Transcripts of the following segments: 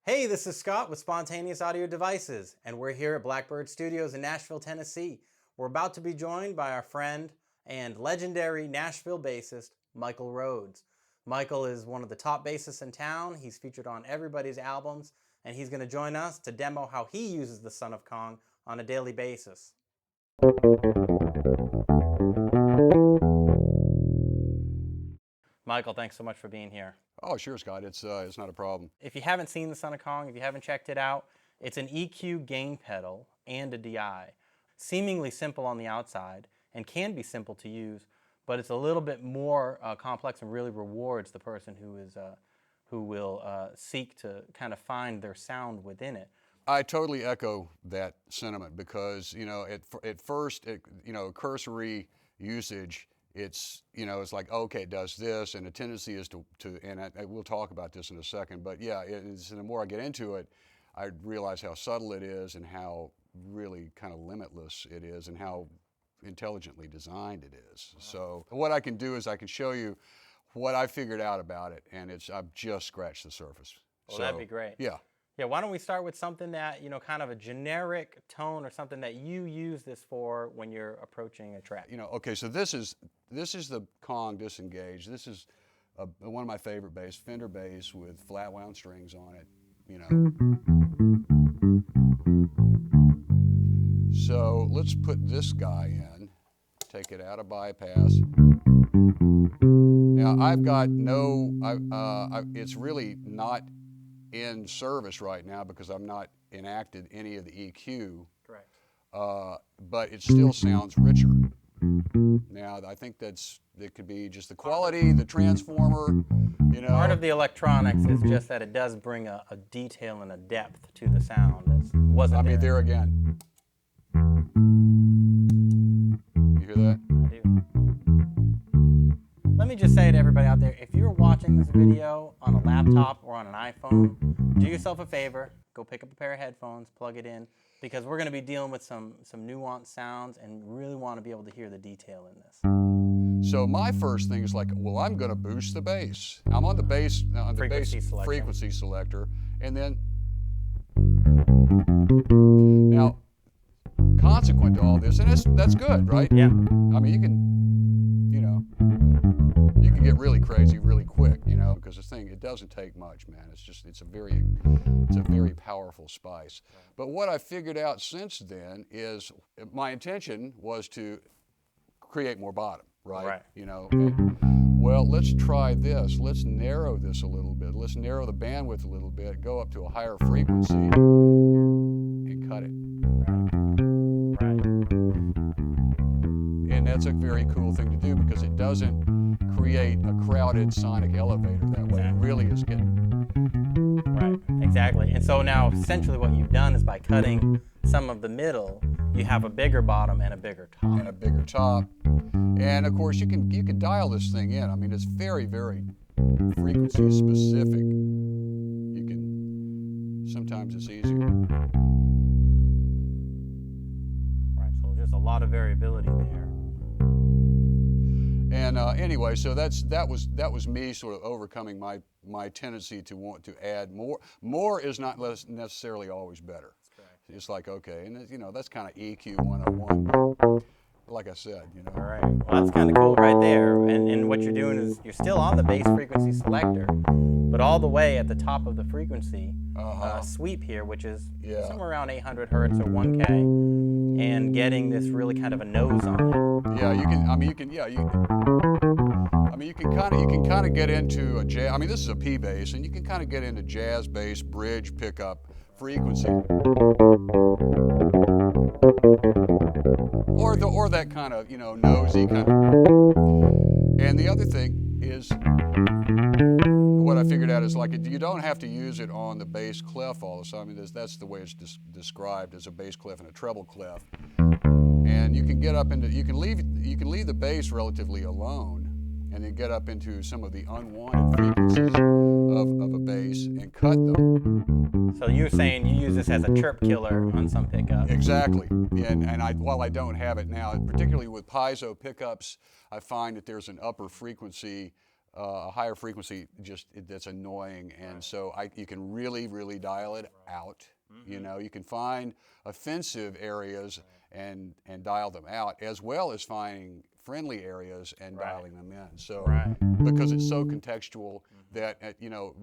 Hey, this is Scott with Spontaneous Audio Devices, and we're here at Blackbird Studios in Nashville, Tennessee. We're about to be joined by our friend and legendary Nashville bassist, Michael Rhodes. Michael is one of the top bassists in town. He's featured on everybody's albums, and he's going to join us to demo how he uses the Son of Kong on a daily basis. Michael, thanks so much for being here. Oh, sure, Scott. It's not a problem. If you haven't seen the Son of Kong, if you haven't checked it out, it's an EQ gain pedal and a DI. Seemingly simple on the outside and can be simple to use, but it's a little bit more complex and really rewards the person who will seek to kind of find their sound within it. I totally echo that sentiment because, at first, cursory usage, it's like, okay, it does this, and the tendency is to and we'll talk about this in a second, but yeah, the more I get into it, I realize how subtle it is and how really kind of limitless it is and how intelligently designed it is. Wow. So what I can do is I can show you what I figured out about it, and I've just scratched the surface. Well, that'd be great. Yeah. Yeah, why don't we start with something that, kind of a generic tone or something that you use this for when you're approaching a track. Okay, so this is the Kong disengaged. This is one of my favorite bass, Fender bass with flat wound strings on it, So let's put this guy in, take it out of bypass. Now I've got it's really not in service right now because I'm not enacted any of the EQ. Correct. But it still sounds richer. Now I think it could be just the quality, the transformer, Part of the electronics is just that it does bring a detail and a depth to the sound that wasn't there again. You hear that? I do. Let me just say to everybody out there, if you're watching this video on a laptop or on an iPhone, do yourself a favor, go pick up a pair of headphones, plug it in, because we're going to be dealing with some nuanced sounds and really want to be able to hear the detail in this. So my first thing is like, well, I'm going to boost the bass. I'm on the bass, frequency selector, and then now consequent to all this, and that's good, right? Yeah. I mean, you can get really crazy really quick, because this thing, it doesn't take much, man. It's a very powerful spice. But what I figured out since then is my intention was to create more bottom, right? Well, let's try this. Let's narrow this a little bit. Let's narrow the bandwidth a little bit, go up to a higher frequency, and cut it. Right. And that's a very cool thing to do because it doesn't create a crowded sonic elevator that way. Exactly. It really is getting... Right, exactly. And so now essentially what you've done is by cutting some of the middle, you have a bigger bottom and a bigger top. And of course you can dial this thing in. I mean, it's very, very frequency specific. Sometimes it's easier. Right, so just a lot of variability there. And anyway, so that was me sort of overcoming my tendency to want to add more. More is not necessarily always better. That's correct. It's like, okay, and that's kind of EQ 101. Like I said, All right. Well, that's kind of cool right there. And what you're doing is you're still on the bass frequency selector, but all the way at the top of the frequency sweep here, which is somewhere around 800 hertz or 1K, and getting this really kind of a nose on it. Yeah, you can kind of get into a jazz. I mean, this is a P bass, and you can kind of get into jazz bass, bridge pickup frequency. Or that kind of, nosy kind of. And the other thing is, what I figured out is like, you don't have to use it on the bass clef all the time. I mean, that's the way it's described as a bass clef and a treble clef. And you can get up into, you can leave the bass relatively alone, and then get up into some of the unwanted frequencies of a bass and cut them. So you're saying you use this as a chirp killer on some pickups? Exactly. And while I don't have it now, particularly with piezo pickups, I find that there's an upper frequency a higher frequency that's annoying, and so you can really dial it out. You know, you can find offensive areas and dial them out, as well as finding friendly areas and dialing them in. So because it's so contextual that you know,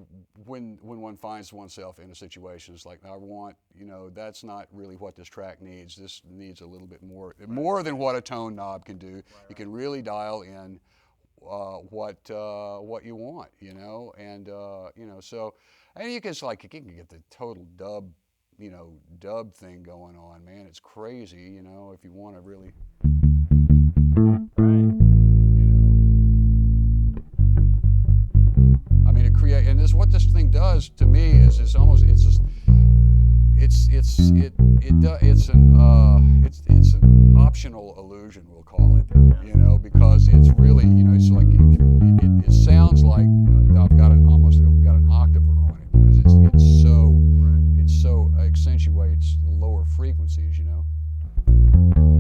when one finds oneself in a situation, it's like, I want, you know, that's not really what this track needs. This needs a little bit more than what a tone knob can do. You can really dial in what you want, you know, and you know, so, and you can get the total dub, you know, dub thing going on, man. It's crazy, you know, if you want to really, you know, I mean, and what this thing does to me is it's an optional illusion, we'll call it, you know, because it's really, you know, it's like it sounds like I've almost got an octave on it, because it so accentuates the lower frequencies, you know.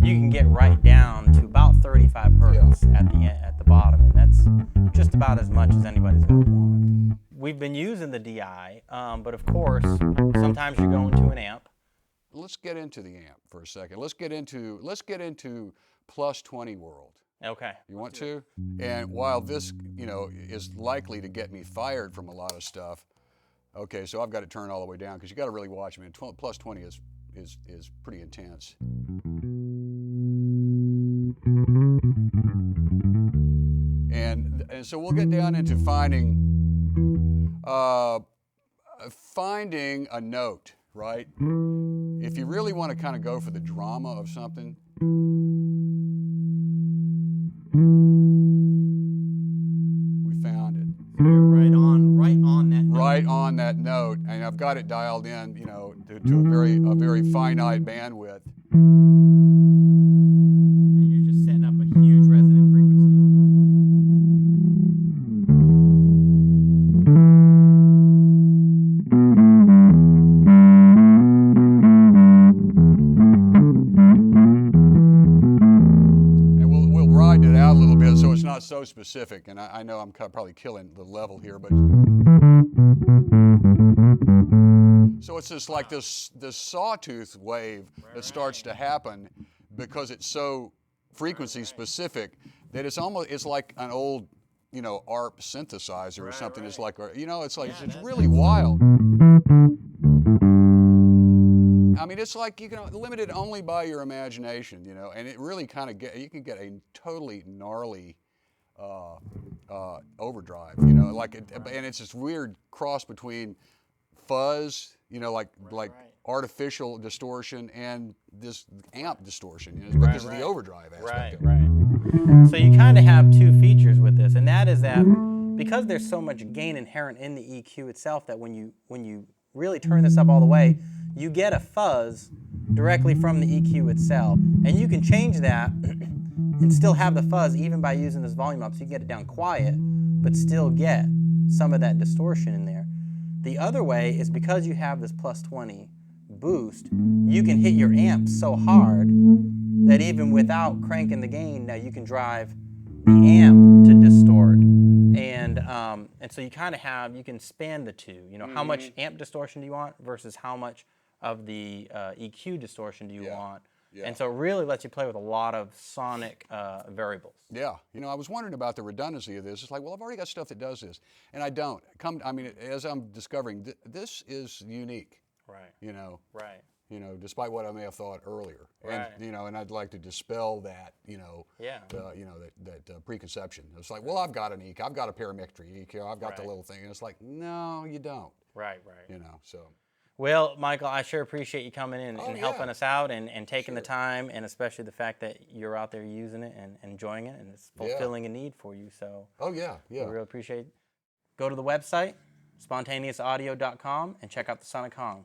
You can get right down to about 35 hertz at the bottom, and that's just about as much as anybody's going to want. We've been using the DI, but of course, sometimes you're going to an amp. Let's get into the amp for a second. Let's get into plus 20 world. Okay. You want to? And while this, you know, is likely to get me fired from a lot of stuff, okay, so I've got it turned all the way down, because you got to really watch me. Plus 20 is pretty intense. And so we'll get down into finding a note, right? If you really want to kind of go for the drama of something, we found it. You're right on that note. Right on that note, and I've got it dialed in, you know, to a very finite bandwidth. And you're just setting up a huge resonant frequency. So it's not so specific, and I know I'm probably killing the level here, but so it's just like this sawtooth wave that starts to happen, because it's so frequency specific that it's like an old, you know, ARP synthesizer or something. It's like, you know, it's really wild. I mean, it's like, you know, limited only by your imagination, you know, and it really kind of you can get a totally gnarly overdrive, you know, and it's this weird cross between fuzz, you know, like artificial distortion and this amp distortion, you know, because of the overdrive aspect of it. So you kind of have two features with this, and that is that because there's so much gain inherent in the EQ itself, that when you really turn this up all the way, you get a fuzz directly from the EQ itself. And you can change that and still have the fuzz even by using this volume up, so you get it down quiet, but still get some of that distortion in there. The other way is because you have this plus 20 boost, you can hit your amp so hard that even without cranking the gain, now you can drive the amp to distort. And so you kind of you can span the two. You know, how much amp distortion do you want versus how much of the EQ distortion do you want? Yeah. And so it really lets you play with a lot of sonic variables. Yeah, you know, I was wondering about the redundancy of this. It's like, well, I've already got stuff that does this, and I don't. I mean, as I'm discovering, this is unique. Right. You know. Right. You know, despite what I may have thought earlier. Right. And, you know, and I'd like to dispel that, you know, you know, that preconception. It's like, well, I've got an EQ, I've got a parametric EQ, I've got the little thing, and it's like, no, you don't. Right. You know, so. Well, Michael, I sure appreciate you coming in and helping us out and taking the time, and especially the fact that you're out there using it and enjoying it, and it's fulfilling a need for you. So. We really appreciate it. Go to the website, spontaneousaudio.com, and check out the Sonic Kong.